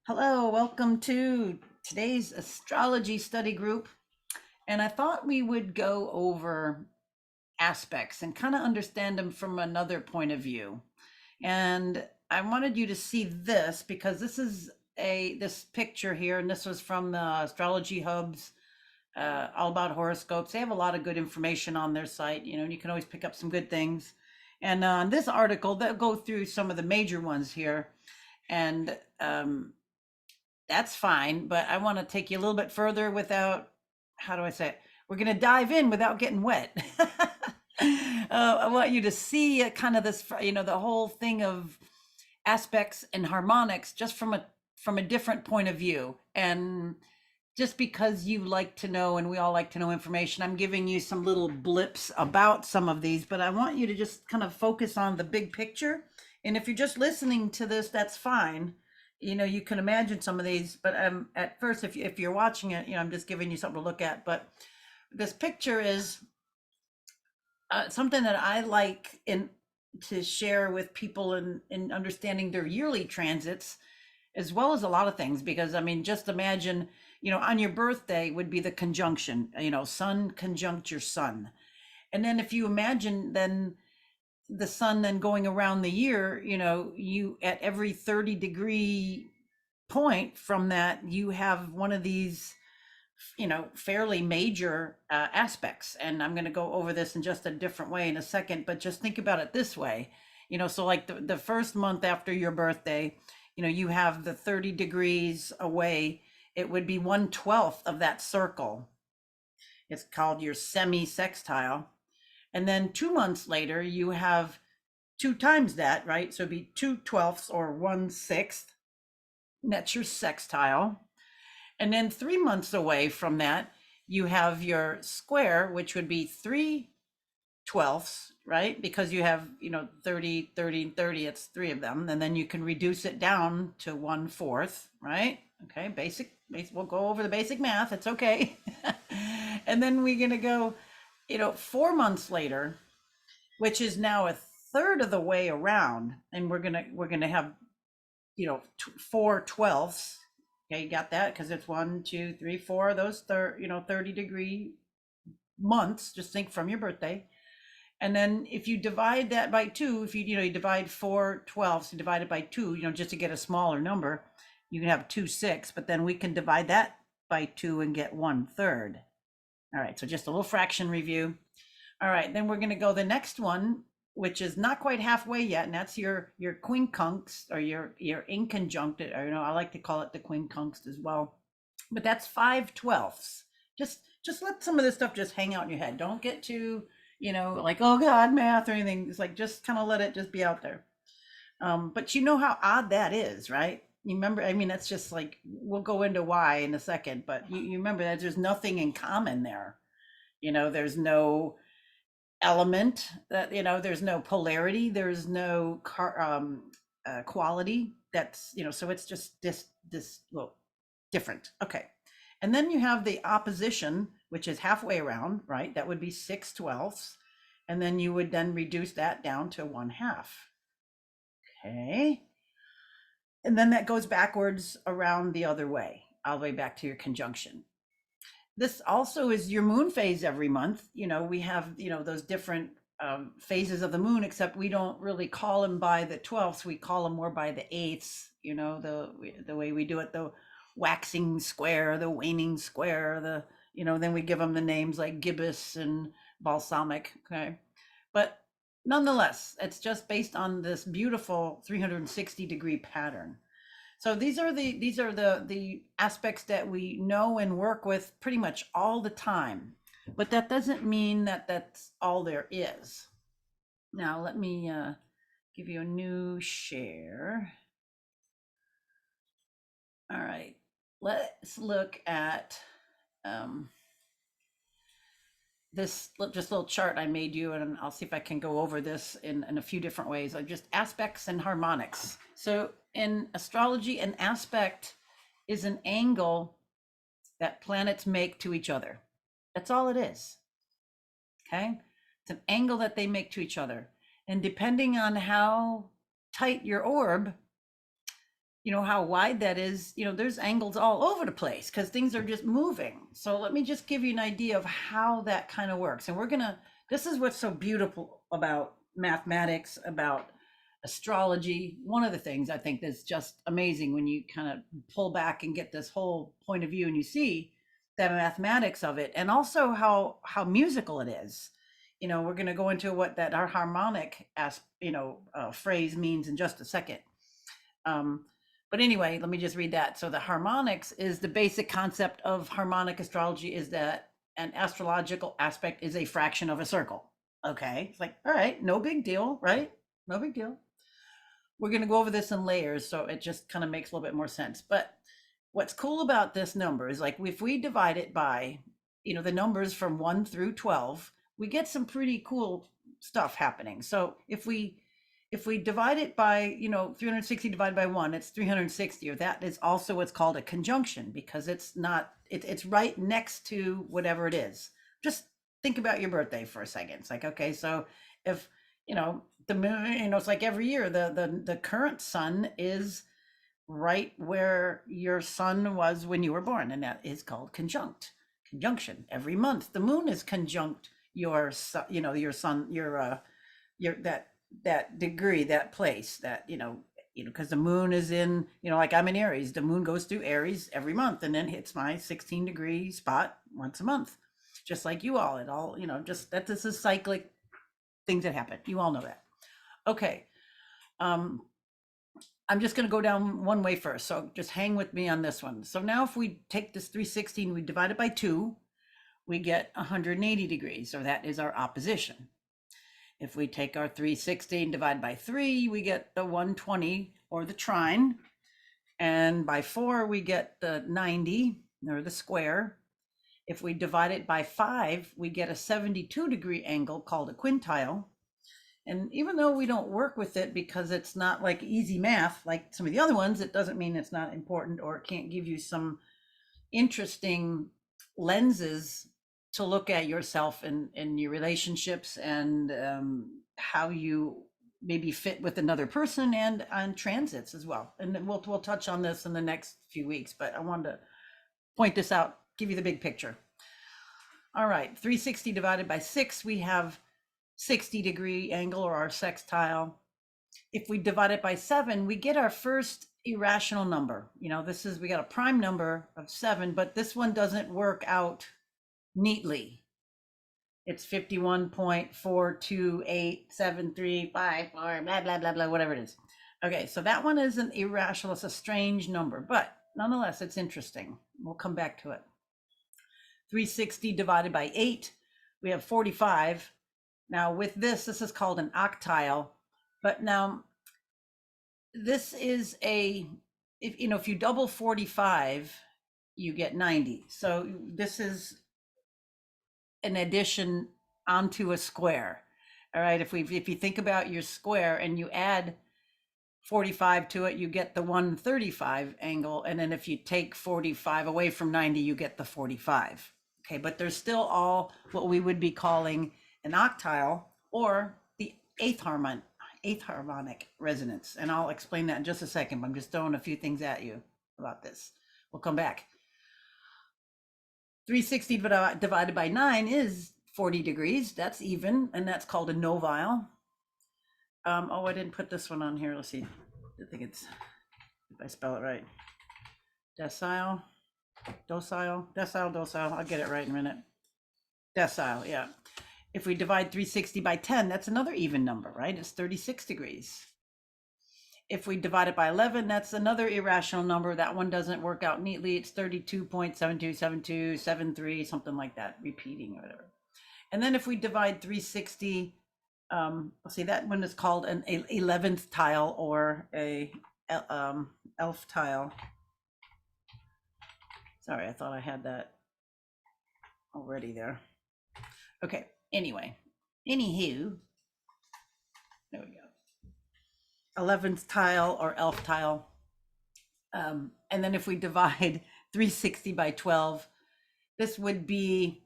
Hello, welcome to today's astrology study group. And I thought we would go over aspects and kind of understand them from another point of view. And I wanted you to see this because this is this picture here, and this was from the Astrology Hub's all about horoscopes. They have a lot of good information on their site, and you can always pick up some good things. And on this article, they'll go through some of the major ones here. And that's fine, but I want to take you a little bit further without, how do I say it? We're going to dive in without getting wet. I want you to see kind of this, the whole thing of aspects and harmonics just from a different point of view. And just because you like to know, and we all like to know information, I'm giving you some little blips about some of these, but I want you to just kind of focus on the big picture. And if you're just listening to this, that's fine. You can imagine some of these, but at first, if you're watching it, I'm just giving you something to look at. But this picture is something that I like to share with people in understanding their yearly transits, as well as a lot of things. Because I mean, just imagine, on your birthday would be the conjunction, sun conjunct your sun, and then if you imagine then the sun then going around the year, you at every 30-degree point from that, you have one of these, fairly major aspects. And I'm going to go over this in just a different way in a second, but just think about it this way. So like the first month after your birthday, you have the 30 degrees away. It would be 1/12 of that circle. It's called your semi-sextile. And then 2 months later, you have two times that, right? So it'd be 2/12 or 1/6. That's your sextile. And then 3 months away from that, you have your square, which would be 3/12, right? Because you have, 30, 30, and 30, it's three of them. And then you can reduce it down to 1/4, right? Okay, basic, we'll go over the basic math. It's okay. And then we're going to go, 4 months later, which is now a third of the way around. And we're gonna have, 4/12. Okay, you got that? Because it's 1, 2, 3, 4 of those 30-degree months. Just think from your birthday. And then if you divide that by two, if you divide 4/12, so divide it by two, just to get a smaller number, you can have 2/6, but then we can divide that by two and get 1/3. All right, so just a little fraction review. All right, then we're going to go the next one, which is not quite halfway yet, and that's your quincuncx, or your inconjunct, or I like to call it the quincuncx as well. But that's 5/12. Just let some of this stuff just hang out in your head. Don't get too, like, oh God, math or anything. It's like, just kind of let it just be out there. But you know how odd that is, right? You remember, I mean, that's just like, we'll go into why in a second, but you remember that there's nothing in common there. There's no element that, there's no polarity, there's no quality. That's, so it's just this well, different. Okay. And then you have the opposition, which is halfway around, right? That would be 6/12. And then you would then reduce that down to 1/2. Okay. And then that goes backwards around the other way, all the way back to your conjunction. This also is your moon phase every month. We have, those different phases of the moon, except we don't really call them by the 12ths. We call them more by the 8ths, the way we do it, the waxing square, the waning square, then we give them the names like gibbous and balsamic. Okay. But nonetheless, it's just based on this beautiful 360-degree pattern. So these are the aspects that we know and work with pretty much all the time, but that doesn't mean that that's all there is. Now let me give you a new share. All right, let's look at this just little chart I made you, and I'll see if I can go over this in a few different ways. Like just aspects and harmonics. So in astrology, an aspect is an angle that planets make to each other. That's all it is. Okay. It's an angle that they make to each other. And depending on how tight your orb, how wide that is, there's angles all over the place because things are just moving. So let me just give you an idea of how that kind of works. And this is what's so beautiful about mathematics, about astrology. One of the things I think that's just amazing when you kind of pull back and get this whole point of view and you see the mathematics of it, and also how musical it is. We're going to go into what that our harmonic phrase means in just a second. Um, but anyway, let me just read that. So the harmonics is the basic concept of harmonic astrology, is that an astrological aspect is a fraction of a circle. Okay. It's like, all right, no big deal, right? No big deal. We're going to go over this in layers, so it just kind of makes a little bit more sense. But what's cool about this number is, like, if we divide it by, the numbers from 1 through 12, we get some pretty cool stuff happening. So if we divide it by, 360 divided by 1, it's 360, or that is also what's called a conjunction, because it's right next to whatever it is. Just think about your birthday for a second. It's like, okay, so if, the moon, it's like every year, the current sun is right where your sun was when you were born, and that is called conjunction. Every month the moon is conjunct your your sun, your that degree, that place, that because the moon is in, like I'm in Aries, the moon goes through Aries every month and then hits my 16-degree spot once a month, just like you all. It all, just that this is cyclic things that happen. You all know that. Okay. I'm just going to go down one way first, so just hang with me on this one. So now if we take this 360 and we divide it by 2, we get 180 degrees, so that is our opposition. If we take our 360 and divide by 3, we get the 120, or the trine. And by 4, we get the 90, or the square. If we divide it by 5, we get a 72-degree angle called a quintile. And even though we don't work with it because it's not like easy math like some of the other ones, it doesn't mean it's not important or it can't give you some interesting lenses to look at yourself and your relationships, and how you maybe fit with another person, and on transits as well. And we'll touch on this in the next few weeks, but I wanted to point this out, give you the big picture. All right, 360 divided by 6, we have 60-degree angle, or our sextile. If we divide it by 7, we get our first irrational number. we got a prime number of 7, but this one doesn't work out neatly. It's 51.4287354, blah, blah, blah, blah, whatever it is. Okay, so that one is an irrational. It's a strange number, but nonetheless, it's interesting. We'll come back to it. 360 divided by 8, we have 45. Now with this is called an octile, but now this is if you double 45, you get 90. So this is an addition onto a square. All right, if you think about your square and you add 45 to it, you get the 135 angle, and then if you take 45 away from 90, you get the 45. Okay, but there's still all what we would be calling an octile, or the eighth harmonic resonance. And I'll explain that in just a second, but I'm just throwing a few things at you about this. We'll come back. 360 divided by 9 is 40 degrees. That's even, and that's called a novile. I didn't put this one on here. Let's see. I think it's, if I spell it right. Docile. I'll get it right in a minute. Decile, yeah. If we divide 360 by 10, that's another even number, right? It's 36 degrees. If we divide it by 11, that's another irrational number. That one doesn't work out neatly. It's 32.727273, something like that, repeating or whatever. And then if we divide 360, let's see, that one is called an 11th tile, or a elf tile. Sorry, I thought I had that already there. Okay, anywho, there we go. 11th tile, or elf tile. And then if we divide 360 by 12, this would be,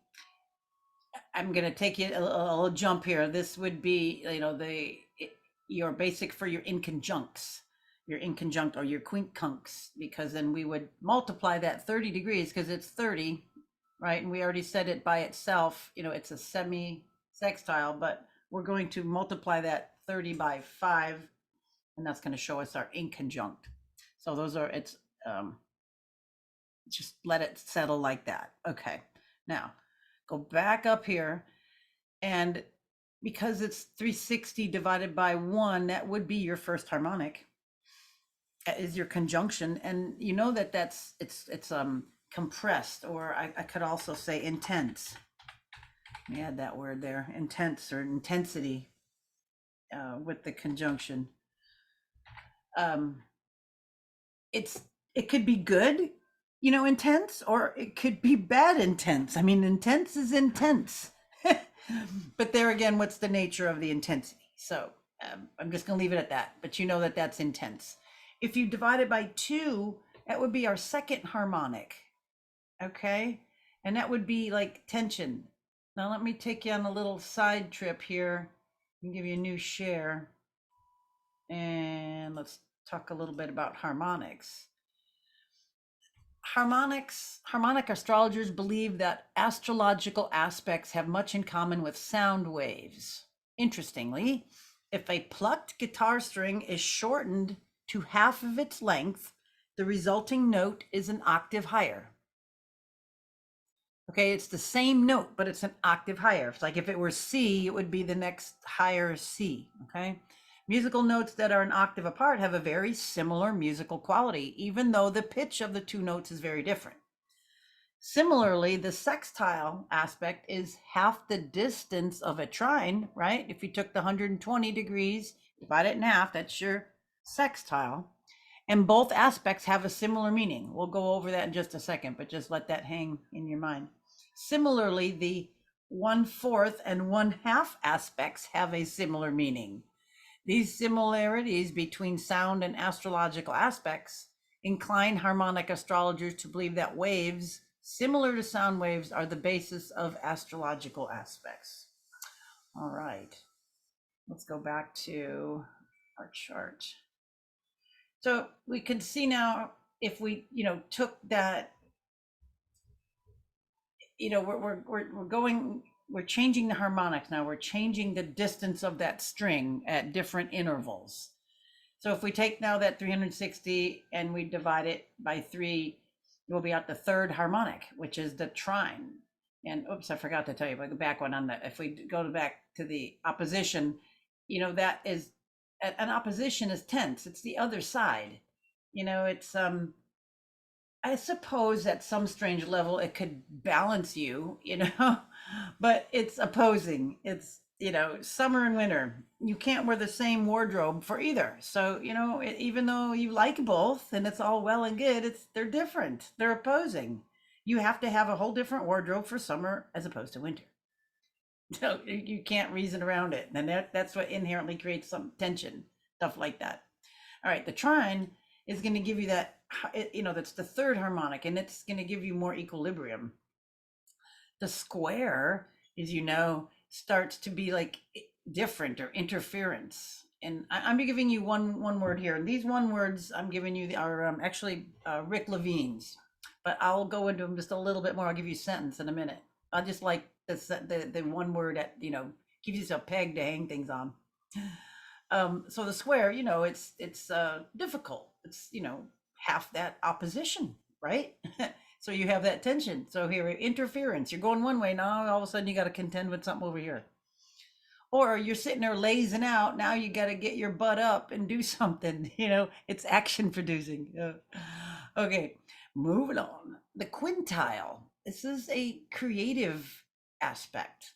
I'm going to take you a little jump here. This would be, your basic for your quincuncx. your inconjunct or your quincuncx, because then we would multiply that 30 degrees because it's 30, right? And we already said it by itself, it's a semi sextile, but we're going to multiply that 30 by 5, and that's going to show us our inconjunct. So those are, um, just let it settle like that. Okay. Now go back up here, and because it's 360 divided by 1, that would be your first harmonic. That is your conjunction, and you know that it's compressed, or I could also say intense. Let me add that word there, intense or intensity, with the conjunction. It's it could be good, intense, or it could be bad intense. I mean, intense is intense. But there again, what's the nature of the intensity? So I'm just going to leave it at that, but you know that that's intense. If you divide it by 2, that would be our second harmonic. Okay. And that would be like tension. Now let me take you on a little side trip here and give you a new share. And let's talk a little bit about harmonics. Harmonic astrologers believe that astrological aspects have much in common with sound waves. Interestingly, if a plucked guitar string is shortened to half of its length, the resulting note is an octave higher. Okay, it's the same note, but it's an octave higher. It's like if it were C, it would be the next higher C. Okay. Musical notes that are an octave apart have a very similar musical quality, even though the pitch of the two notes is very different. Similarly, the sextile aspect is half the distance of a trine, right? If you took the 120 degrees, divide it in half, that's your sextile. And both aspects have a similar meaning. We'll go over that in just a second, but just let that hang in your mind. Similarly, the 1/4 and 1/2 aspects have a similar meaning. These similarities between sound and astrological aspects incline harmonic astrologers to believe that waves similar to sound waves are the basis of astrological aspects. All right, let's go back to our chart. So we can see now, if we, took that, we're changing the harmonics now. We're changing the distance of that string at different intervals. So if we take now that 360 and we divide it by 3, we'll be at the third harmonic, which is the trine. And oops, I forgot to tell you, but go back one on that. If we go back to the opposition, that is, an opposition is tense. It's the other side. It's I suppose at some strange level it could balance you, but it's opposing. It's, summer and winter. You can't wear the same wardrobe for either. So, even though you like both and it's all well and good, they're different. They're opposing. You have to have a whole different wardrobe for summer as opposed to winter. So you can't reason around it. And that's what inherently creates some tension, stuff like that. All right, the trine is going to give you that, that's the third harmonic, and it's going to give you more equilibrium. The square, as you know, starts to be like different or interference. And I'm giving you one word here. And these one words I'm giving you are actually Rick Levine's, but I'll go into them just a little bit more. I'll give you a sentence in a minute. I just like the one word that, gives you a peg to hang things on. So the square, it's difficult. It's, half that opposition, right? So you have that tension. So here, interference. You're going one way now, all of a sudden you got to contend with something over here. Or you're sitting there lazing out. Now you got to get your butt up and do something. It's action producing. Okay, moving on. The quintile. This is a creative aspect.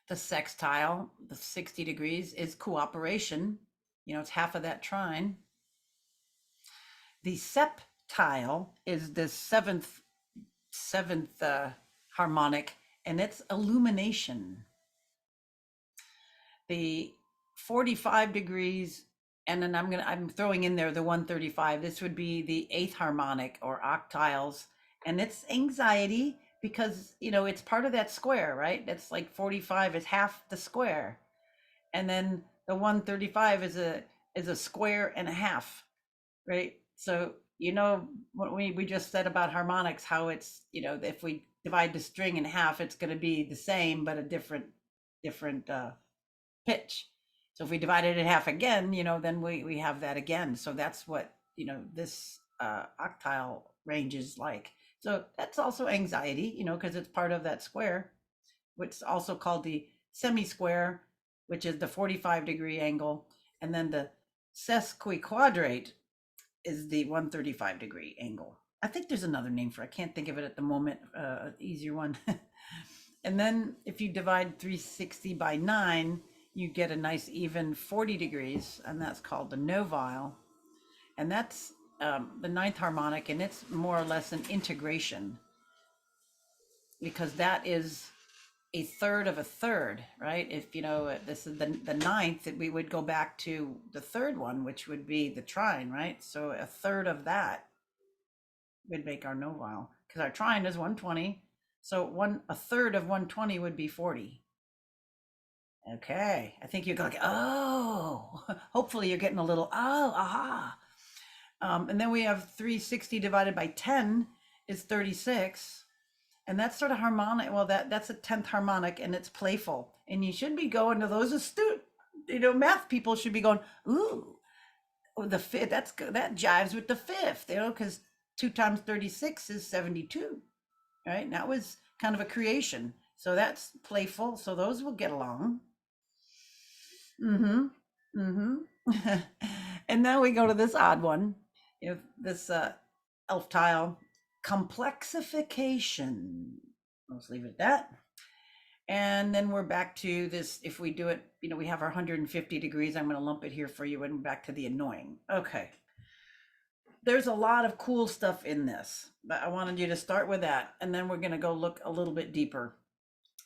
The sextile, the 60 degrees, is cooperation. It's half of that trine. The septile is the seventh harmonic, and it's illumination. The 45 degrees, and then I'm throwing in there the 135. This would be the 8th harmonic or octiles, and it's anxiety because it's part of that square, right? That's like 45 is half the square, and then the 135 is is a square and a half, right? So, what we just said about harmonics, how it's, if we divide the string in half, it's going to be the same, but a different pitch. So if we divide it in half again, then we have that again. So that's what, this octile range is like. So that's also anxiety, because it's part of that square, which is also called the semi-square, which is the 45-degree angle. And then the sesquiquadrate is the 135-degree angle. I think there's another name for it. I can't think of it at the moment, easier one. And then if you divide 360 by 9, you get a nice even 40 degrees, and that's called the novile. And that's the ninth harmonic, and it's more or less an integration, because that is a third of a third, right? If this is the ninth, that we would go back to the third one, which would be the trine, right? So a third of that would make our novile, because our trine is 120. So a third of 120 would be 40. Okay, I think you're like, oh, hopefully you're getting a little, oh, aha. And then we have 360 divided by 10 is 36. And that's sort of harmonic. Well, that's a 10th harmonic, and it's playful. And you should be going to those astute, math people should be going, ooh, the fifth, that jives with the fifth, because 2 times 36 is 72, right? And that was kind of a creation. So that's playful. So those will get along. Mm-hmm. Mm-hmm. And now we go to this odd one, this elf tile, complexification. Let's leave it at that. And then we're back to this. If we do it, we have our 150 degrees. I'm going to lump it here for you, and back to the annoying. Okay. There's a lot of cool stuff in this, but I wanted you to start with that, and then we're going to go look a little bit deeper.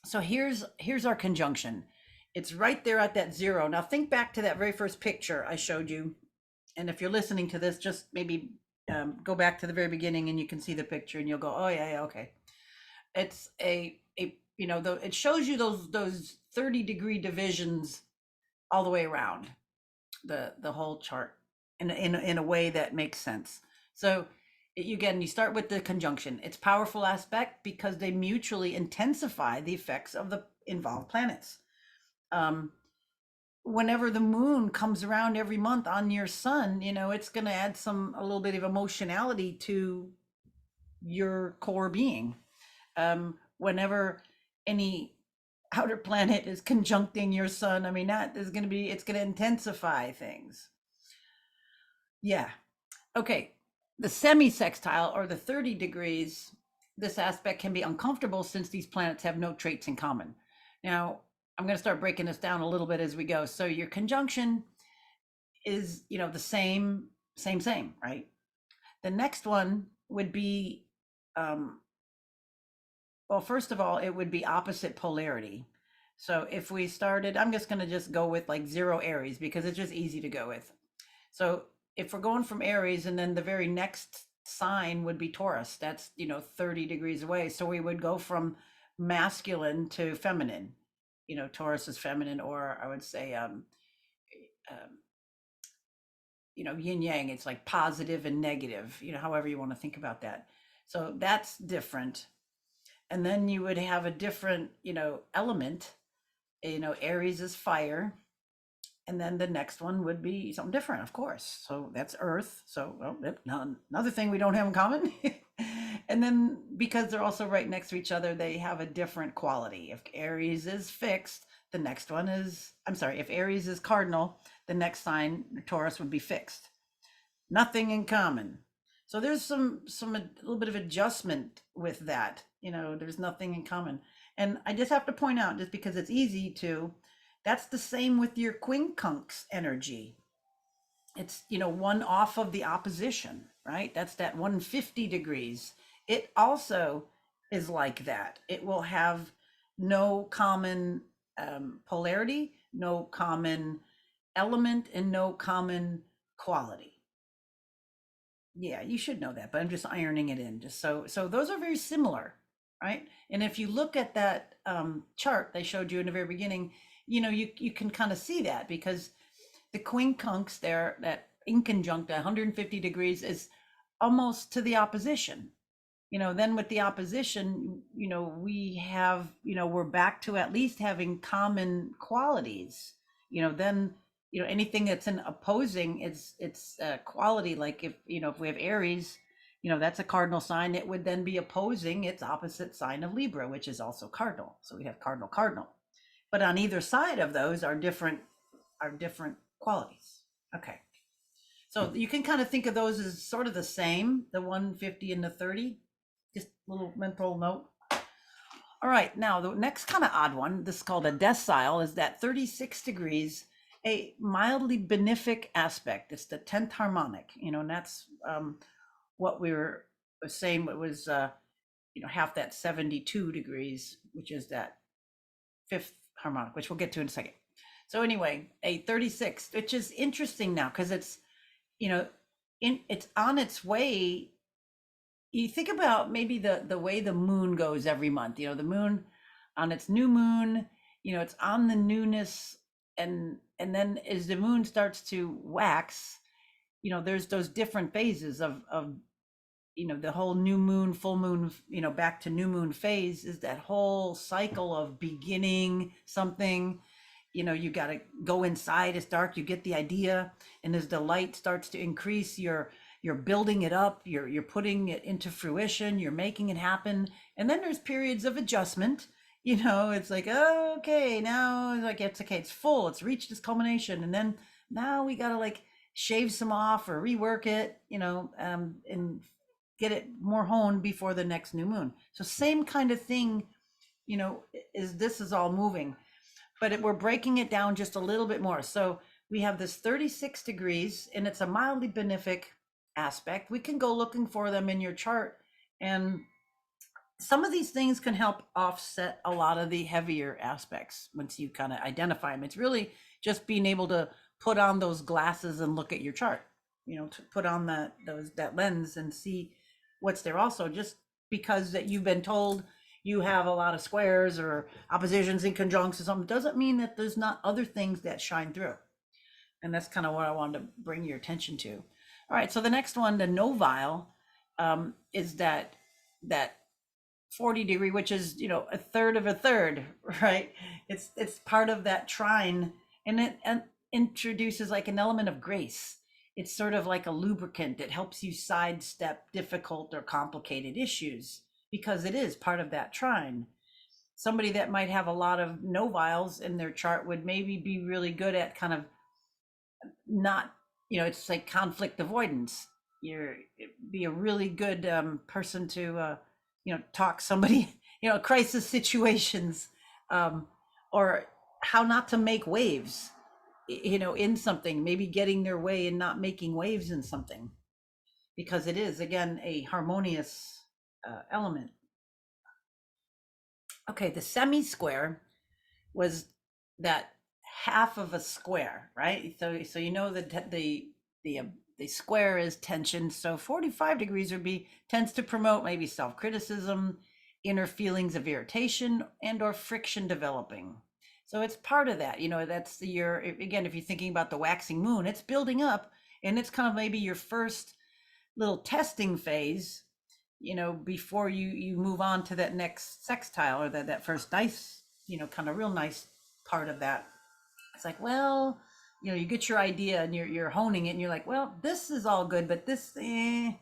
So here's our conjunction. It's right there at that 0. Now think back to that very first picture I showed you. And if you're listening to this, just maybe go back to the very beginning, and you can see the picture, and you'll go, oh yeah, okay. It's it shows you those 30-degree divisions all the way around the whole chart in a way that makes sense. So you start with the conjunction. It's powerful aspect because they mutually intensify the effects of the involved planets. Whenever the moon comes around every month on your sun, it's going to add a little bit of emotionality to your core being. Whenever any outer planet is conjuncting your sun, that is going to it's going to intensify things. Yeah. Okay. The semi-sextile, or the 30 degrees, this aspect can be uncomfortable since these planets have no traits in common. Now, I'm going to start breaking this down a little bit as we go. So your conjunction is, the same, right? The next one would be, well, first of all, it would be opposite polarity. So if we started, I'm just going to go with like 0 Aries, because it's just easy to go with. So if we're going from Aries, and then the very next sign would be Taurus, that's 30 degrees away. So we would go from masculine to feminine. Taurus is feminine, or I would say yin yang. It's like positive and negative, however you want to think about that. So that's different. And then you would have a different element. Aries is fire, and then the next one would be something different, of course. So that's earth. So, well, another thing we don't have in common. And then because they're also right next to each other, they have a different quality. If Aries is fixed, the next one is, I'm sorry, if Aries is cardinal, the next sign, Taurus, would be fixed. Nothing in common. So there's a little bit of adjustment with that. There's nothing in common. And I just have to point out, just because it's easy to, that's the same with your quincuncx energy. It's, one off of the opposition, right? That's that 150 degrees. It also is like that. It will have no common polarity, no common element, and no common quality. Yeah, you should know that, but I'm just ironing it in, just so those are very similar, right? And if you look at that chart they showed you in the very beginning, you can kind of see that, because the quincunx there, that inconjunct 150 degrees, is almost to the opposition. Then with the opposition, we have, we're back to at least having common qualities. Then, anything that's in opposing, it's quality. Like if we have Aries, that's a cardinal sign. It would then be opposing its opposite sign of Libra, which is also cardinal. So we have cardinal, cardinal. But on either side of those are different qualities. Okay. So you can kind of think of those as sort of the same, the 150 and the 30. Just a little mental note. All right, now the next kind of odd one, this is called a decile, is that 36 degrees, a mildly benefic aspect. It's the 10th harmonic, and that's what we were saying. It was, half that 72 degrees, which is that fifth harmonic, which we'll get to in a second. So anyway, a 36, which is interesting now because it's, it's on its way. You think about maybe the way the moon goes every month. The moon on its new moon, it's on the newness, and then as the moon starts to wax, there's those different phases of the whole new moon, full moon, back to new moon phase is that whole cycle of beginning something. You got to go inside, it's dark, you get the idea, and as the light starts to increase, you're building it up, you're putting it into fruition, you're making it happen. And then there's periods of adjustment. It's like, oh, okay, now like it's okay, it's full, it's reached its culmination, and then now we got to like shave some off or rework it, and get it more honed before the next new moon. So same kind of thing, this is all moving, but we're breaking it down just a little bit more. So we have this 36 degrees, and it's a mildly benefic aspect. We can go looking for them in your chart, and some of these things can help offset a lot of the heavier aspects once you kind of identify them. It's really just being able to put on those glasses and look at your chart, to put on that lens and see what's there. Also, just because that you've been told you have a lot of squares or oppositions, inconjuncts or something, doesn't mean that there's not other things that shine through. And that's kind of what I wanted to bring your attention to. All right, so the next one, the novile, is that 40 degree, which is, a third of a third, right? It's part of that trine, and it introduces like an element of grace. It's sort of like a lubricant that helps you sidestep difficult or complicated issues because it is part of that trine. Somebody that might have a lot of noviles in their chart would maybe be really good at kind of not, it's like conflict avoidance. Be a really good person to talk somebody, crisis situations, or how not to make waves, in something, maybe getting their way and not making waves in something, because it is again a harmonious element. Okay, the semi-square was that half of a square, right? So that the square is tension. So 45 degrees would be tends to promote maybe self-criticism, inner feelings of irritation, and or friction developing. So it's part of that. That's again, if you're thinking about the waxing moon, it's building up, and it's kind of maybe your first little testing phase, before you move on to that next sextile, or that first nice, kind of real nice part of that. It's like, well, you get your idea and you're honing it, and you're like, well, this is all good, but this, I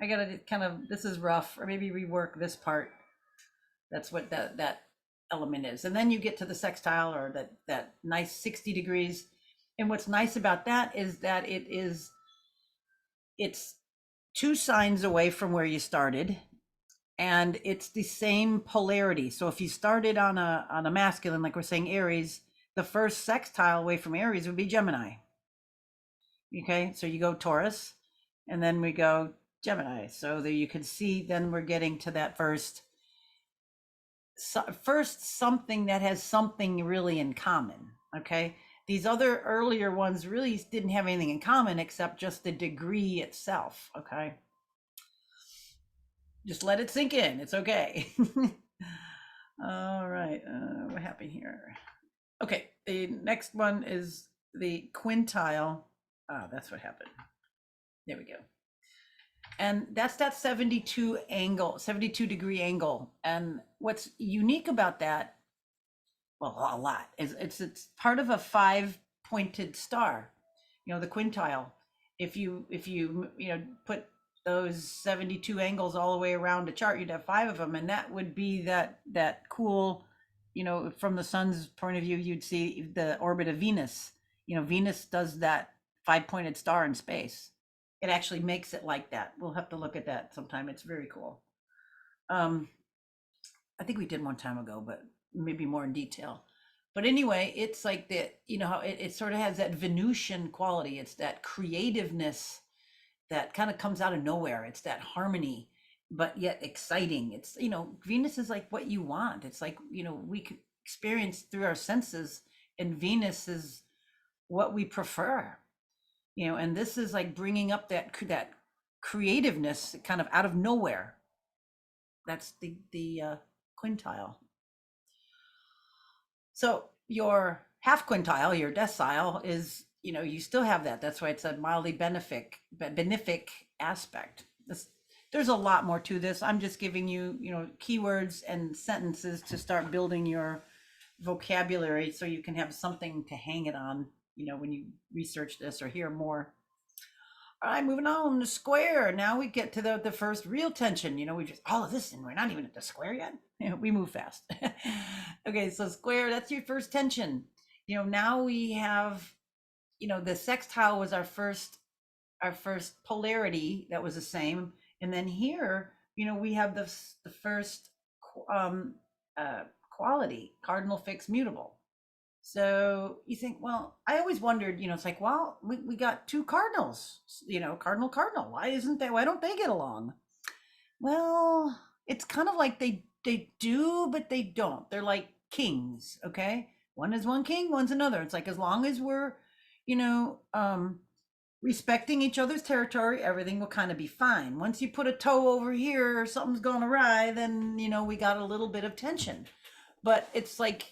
gotta kind of, this is rough, or maybe rework this part. That's what that element is. And then you get to the sextile, or that nice 60 degrees. And what's nice about that is that it's 2 signs away from where you started, and it's the same polarity. So if you started on a masculine, like we're saying Aries, the first sextile away from Aries would be Gemini. Okay, so you go Taurus, and then we go Gemini. So there you can see, then we're getting to that first something that has something really in common. Okay, these other earlier ones really didn't have anything in common except just the degree itself. Okay, just let it sink in, it's okay. All right, what happened here? Okay, the next one is the quintile. Ah, that's what happened. There we go. And that's that 72-degree angle. And what's unique about that, well, a lot, is it's part of a five-pointed star, the quintile. If you put those 72 angles all the way around a chart, you'd have five of them, and that would be that cool, from the sun's point of view, you'd see the orbit of Venus. Venus does that five-pointed star in space. It actually makes it like that. We'll have to look at that sometime. It's very cool. um I think we did one time ago, but maybe more in detail. But anyway, it's like that, how it sort of has that Venusian quality. It's that creativeness that kind of comes out of nowhere. It's that harmony, but yet exciting. It's, Venus is like what you want. It's like, we can experience through our senses, and Venus is what we prefer, and this is like bringing up that creativeness kind of out of nowhere. That's the quintile. So your half quintile, your decile, is, you still have that. That's why it's a mildly benefic aspect. There's a lot more to this. I'm just giving you, keywords and sentences to start building your vocabulary so you can have something to hang it on, when you research this or hear more. All right, moving on to square. Now we get to the first real tension. We just all of this, and we're not even at the square yet. We move fast. Okay, so square, that's your first tension. Now we have, the sextile was our first polarity that was the same, and then here, we have the first um quality, cardinal, fixed, mutable. So you think, well, I always wondered, it's like, well, we got two cardinals, cardinal, cardinal. Why don't they get along? Well, it's kind of like they do, but they don't. They're like kings, okay? One is one king, one's another. It's like, as long as we're, you know, um respecting each other's territory, everything will kind of be fine. Once you put a toe over here or something's gone awry, then we got a little bit of tension. But it's like,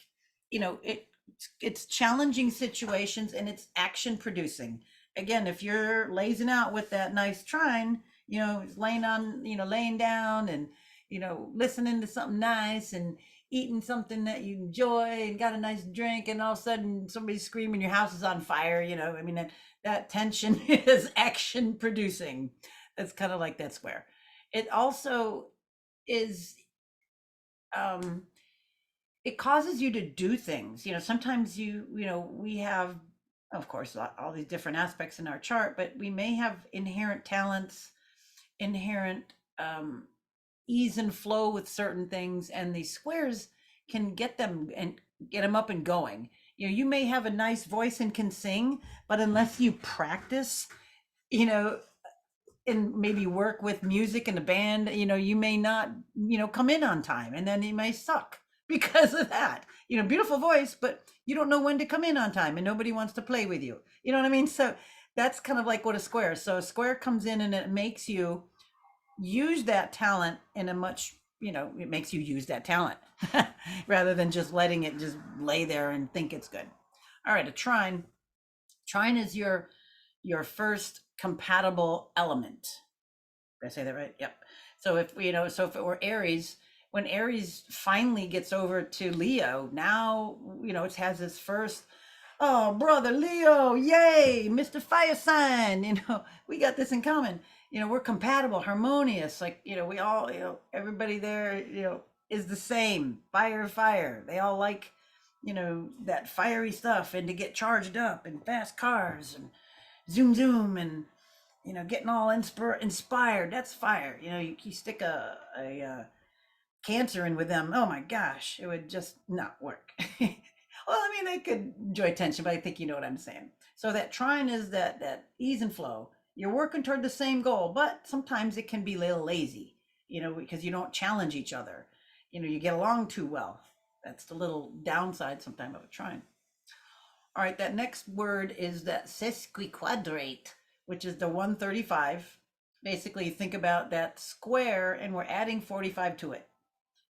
it's challenging situations, and it's action producing. Again, if you're lazing out with that nice trine, laying down and listening to something nice and eating something that you enjoy and got a nice drink, and all of a sudden somebody's screaming your house is on fire, I mean, that tension is action producing. That's kind of like that square. It also is, um it causes you to do things. Sometimes we have, of course, all these different aspects in our chart, but we may have inherent talents, inherent ease and flow with certain things, and these squares can get them up and going. You may have a nice voice and can sing, but unless you practice, you know and maybe work with music in a band, you may not, come in on time, and then you may suck because of that. Beautiful voice, but you don't know when to come in on time, and nobody wants to play with you. You know what I mean? So that's kind of like what a square. So a square comes in and it makes you use that talent in a much, it makes you use that talent rather than just letting it just lay there and think it's good. All right, a trine. Trine is your first compatible element. Did I say that right? Yep. So if it were Aries, when Aries finally gets over to Leo, now it has its first, oh brother Leo, yay, Mr. Fire sign, we got this in common. We're compatible, harmonious, like we all, everybody there, is the same. Fire, fire. They all like, that fiery stuff, and to get charged up, and fast cars, and zoom zoom, and getting all inspired. That's fire. You stick a cancer in with them, oh my gosh, it would just not work. Well, I mean, they could enjoy tension, but I think you know what I'm saying. So that trine is that ease and flow. You're working toward the same goal, but sometimes it can be a little lazy, because you don't challenge each other. You get along too well. That's the little downside sometimes of a trine. All right, that next word is that sesquiquadrate, which is the 135. Basically, think about that square, and we're adding 45 to it,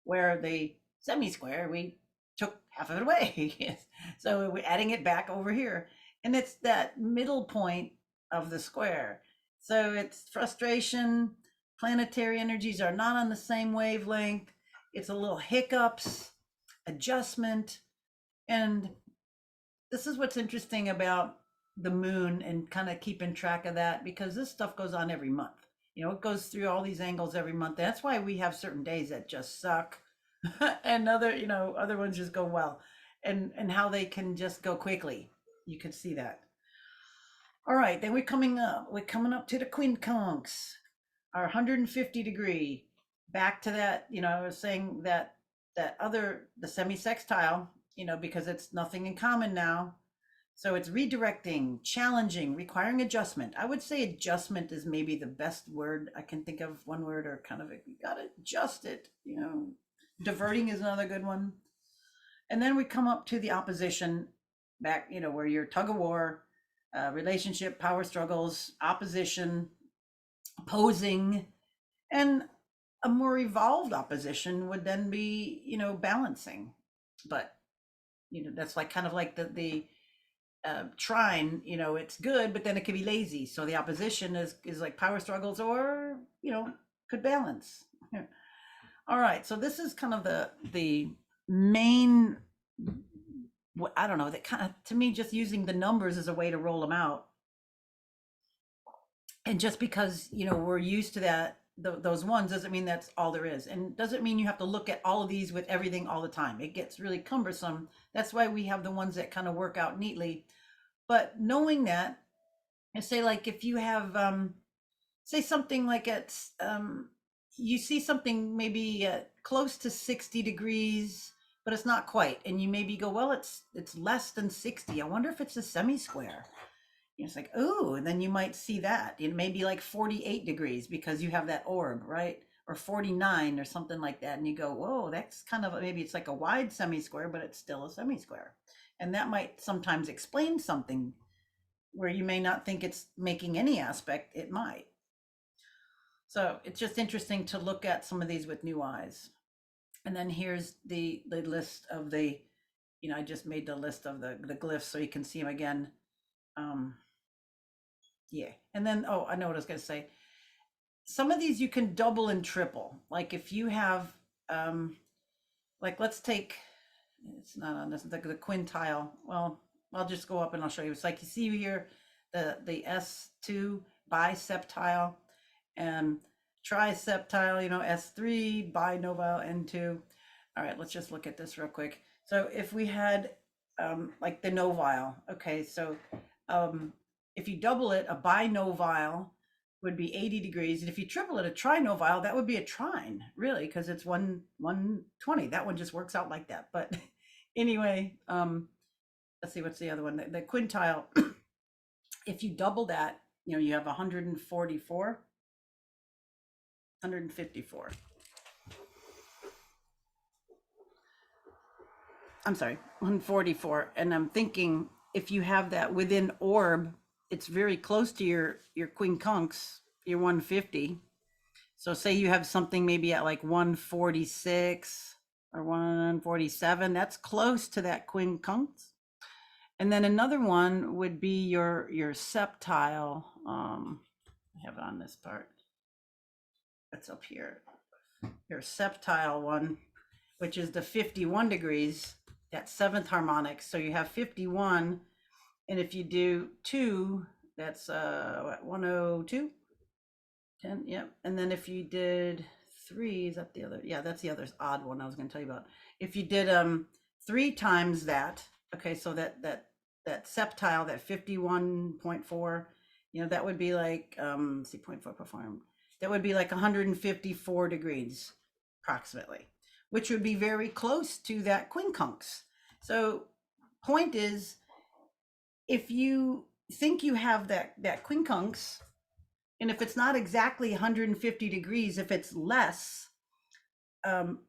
where the semi-square, we took half of it away. So we're adding it back over here. And it's that middle point of the square. So it's frustration, planetary energies are not on the same wavelength. It's a little hiccups, adjustment. And this is what's interesting about the moon and kind of keeping track of that, because this stuff goes on every month. It goes through all these angles every month. That's why we have certain days that just suck and other ones just go well, and how they can just go quickly. You can see that. All right, then we're coming up to the quincuncx, our 150 degree. Back to that, I was saying the semi-sextile, because it's nothing in common now. So it's redirecting, challenging, requiring adjustment. I would say adjustment is maybe the best word I can think of. One word, or kind of, you gotta adjust it. Diverting is another good one. And then we come up to the opposition, back, where you're tug of war, relationship, power struggles, opposition, opposing, and a more evolved opposition would then be, balancing. But that's like kind of like the trine. It's good, but then it could be lazy. So the opposition is like power struggles, or could balance. Yeah. All right, so this is kind of the main. I don't know, that kind of, to me, just using the numbers as a way to roll them out. And just because we're used to those ones, doesn't mean that's all there is, and doesn't mean you have to look at all of these with everything all the time. It gets really cumbersome. That's why we have the ones that kind of work out neatly. But knowing that, and say, like, if you have say something like it's you see something maybe close to 60 degrees, but it's not quite, and you maybe go, well, it's less than 60. I wonder if it's a semi-square. It's like, oh, and then you might see that it may be like 48 degrees because you have that orb, right? Or 49 or something like that. And you go, whoa, that's kind of, maybe it's like a wide semi-square, but it's still a semi-square. And that might sometimes explain something where you may not think it's making any aspect. It might. So it's just interesting to look at some of these with new eyes. And then here's the list of the, I just made the list of the glyphs so you can see them again. Yeah. And then, oh, I know what I was going to say. Some of these you can double and triple. Like if you have, like, let's take, it's not on this, the quintile. Well, I'll just go up and I'll show you. It's like, you see here, the S2 biseptile and triseptile, S3, binovile, N2. All right, let's just look at this real quick. So if we had like the novile, okay, so if you double it, a binovile would be 80 degrees. And if you triple it, a trinovile, that would be a trine, really, because it's 120. That one just works out like that. But anyway, let's see, what's the other one? The quintile, if you double that, you have 144, 154. I'm sorry, 144. And I'm thinking, if you have that within orb, it's very close to your quincuncx, your 150. So say you have something maybe at like 146 or 147, that's close to that quincuncx. And then another one would be your septile. I have it on this part. That's up here. Your septile one, which is the 51 degrees, that seventh harmonic. So you have 51, and if you do 2, that's 102, 10, yep. And then if you did 3, is that the other? Yeah, that's the other odd one I was going to tell you about. If you did 3 times that, okay, so that septile, that 51.4, that would be like see, 0.4 perform. That would be like 154 degrees approximately, which would be very close to that quincuncx. So point is, if you think you have that quincuncx, and if it's not exactly 150 degrees, if it's less,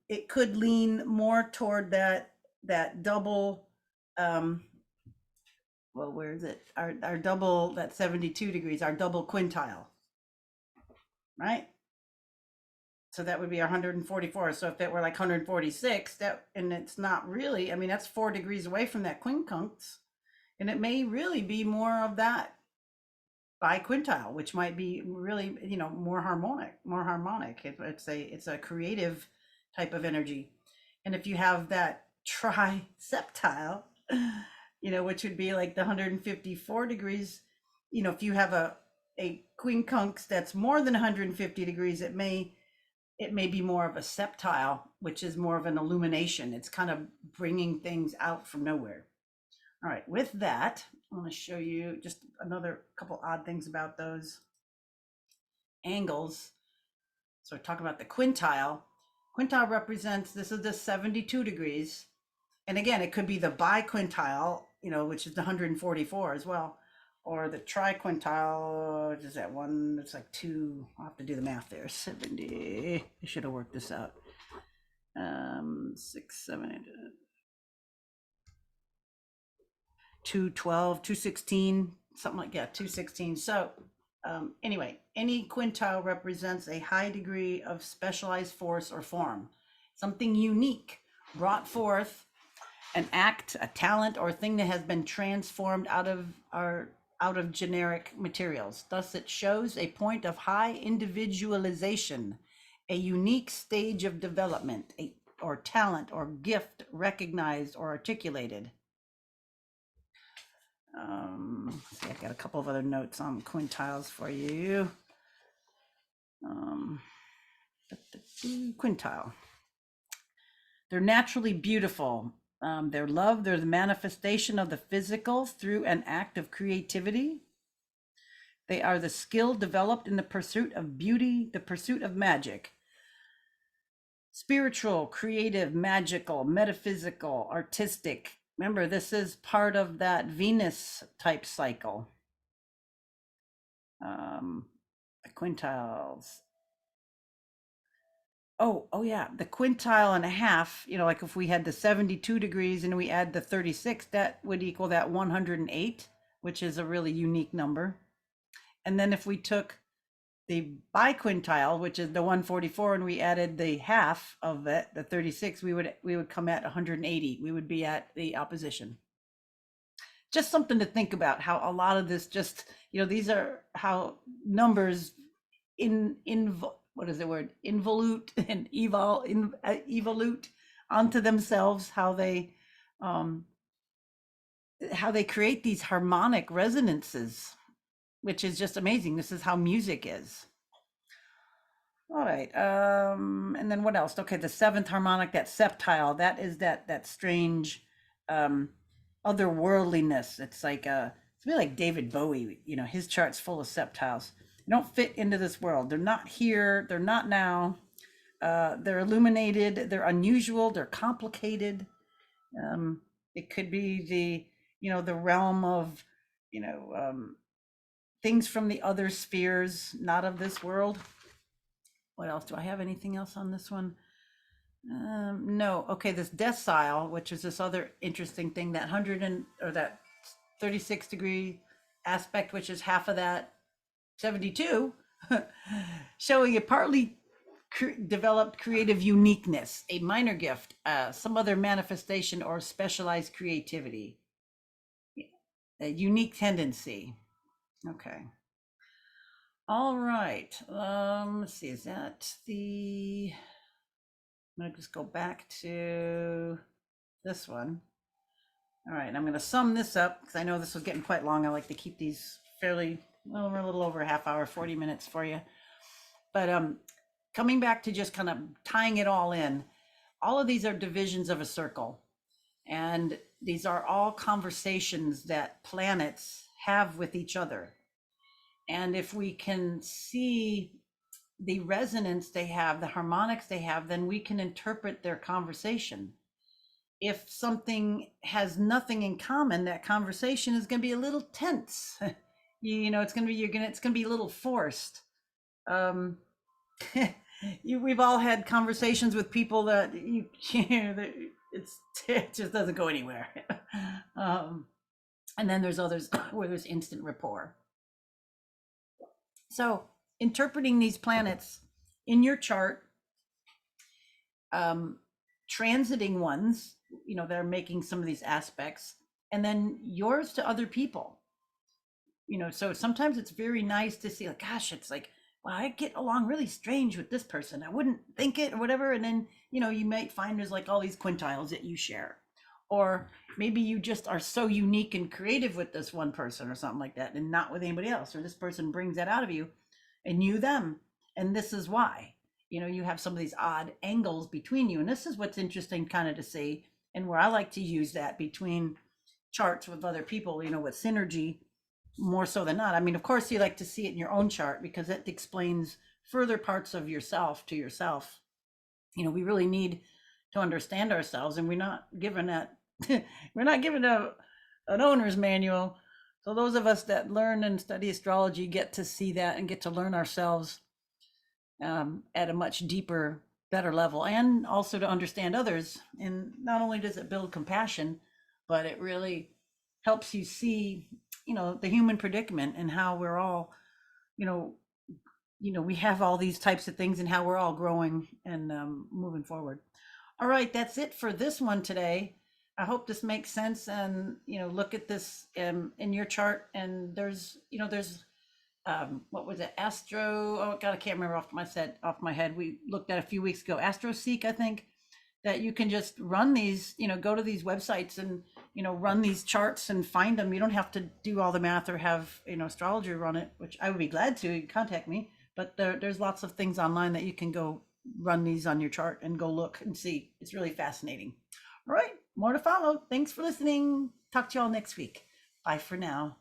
it could lean more toward that double, well, where is it? Our double, that 72 degrees, our double quintile, right? So that would be 144. So if it were like 146, and it's not really, I mean, that's 4 degrees away from that quincuncx. And it may really be more of that biquintile, which might be really, more harmonic. It's a creative type of energy. And if you have that triseptile, which would be like the 154 degrees, if you have a quincunx that's more than 150 degrees, it may be more of a septile, which is more of an illumination. It's kind of bringing things out from nowhere. All right, with that, I want to show you just another couple odd things about those angles. So I talk about the quintile. Quintile represents, this is the 72 degrees. And again, it could be the biquintile, which is the 144 as well, or the triquintile, which is that one, it's like two, I'll have to do the math there, 70, I should have worked this out. 6, 7, 8, 212, 216, something like that, 216. So anyway, any quintile represents a high degree of specialized force or form, something unique brought forth, an act, a talent, or thing that has been transformed out of generic materials. Thus, it shows a point of high individualization, a unique stage of development, or talent or gift recognized or articulated. See, I've got a couple of other notes on quintiles for you. Quintile. They're naturally beautiful. They're love. They're the manifestation of the physical through an act of creativity. They are the skill developed in the pursuit of beauty, the pursuit of magic. Spiritual, creative, magical, metaphysical, artistic. Remember, this is part of that Venus type cycle. The quintiles. Oh yeah, the quintile and a half, like if we had the 72 degrees and we add the 36, that would equal that 108, which is a really unique number. And then if we took the biquintile, which is the 144, and we added the half of it, the 36, we would come at 180. We would be at the opposition. Just something to think about, how a lot of this just, these are how numbers what is the word, involute and evolute onto themselves, how they create these harmonic resonances, which is just amazing. This is how music is. All right. And then what else? Okay, the seventh harmonic, that septile, that is that strange otherworldliness. It's really like David Bowie, his chart's full of septiles. They don't fit into this world. They're not here, they're not now. They're illuminated, they're unusual, they're complicated. It could be the realm of, things from the other spheres, not of this world. What else? Do I have anything else on this one? No. Okay, this decile, which is this other interesting thing, that that 36-degree aspect, which is half of that 72, showing a partly developed creative uniqueness, a minor gift, some other manifestation or specialized creativity, a unique tendency. Okay. All right. Let's see. Is that the? I'm gonna just go back to this one. All right. I'm gonna sum this up because I know this was getting quite long. I like to keep these fairly, well, we're a little over a half hour, 40 minutes for you. But coming back to just kind of tying it all in, all of these are divisions of a circle, and these are all conversations that planets have with each other. And if we can see the resonance they have, the harmonics they have, then we can interpret their conversation. If something has nothing in common, that conversation is going to be a little tense. It's going to be a little forced. We've all had conversations with people that it just doesn't go anywhere. And then there's others where there's instant rapport. So interpreting these planets in your chart, transiting ones, they're making some of these aspects, and then yours to other people. So sometimes it's very nice to see, like, gosh, it's like, well, I get along really strange with this person, I wouldn't think it or whatever. And then you might find there's like all these quintiles that you share, or maybe you just are so unique and creative with this one person or something like that, and not with anybody else, or this person brings that out of you, and you them, and this is why. You have some of these odd angles between you, and this is what's interesting kind of to see, and where I like to use that between charts with other people, with synergy, more so than not. I mean, of course, you like to see it in your own chart because it explains further parts of yourself to yourself. We really need to understand ourselves, and we're not given that. We're not given an owner's manual. So those of us that learn and study astrology get to see that and get to learn ourselves at a much deeper, better level, and also to understand others. And not only does it build compassion, but it really helps you see, the human predicament, and how we're all, you know, we have all these types of things, and how we're all growing and moving forward. All right, that's it for this one today. I hope this makes sense, and look at this in your chart, and there's what was it, Astro? Oh God, I can't remember off my head. We looked at a few weeks ago, Astro Seek, I think, that you can just run these, go to these websites and run these charts and find them. You don't have to do all the math or have astrologer run it, which I would be glad to. You can contact me, but there's lots of things online that you can go run these on your chart and go look and see. It's really fascinating. All right, more to follow. Thanks for listening. Talk to you all next week. Bye for now.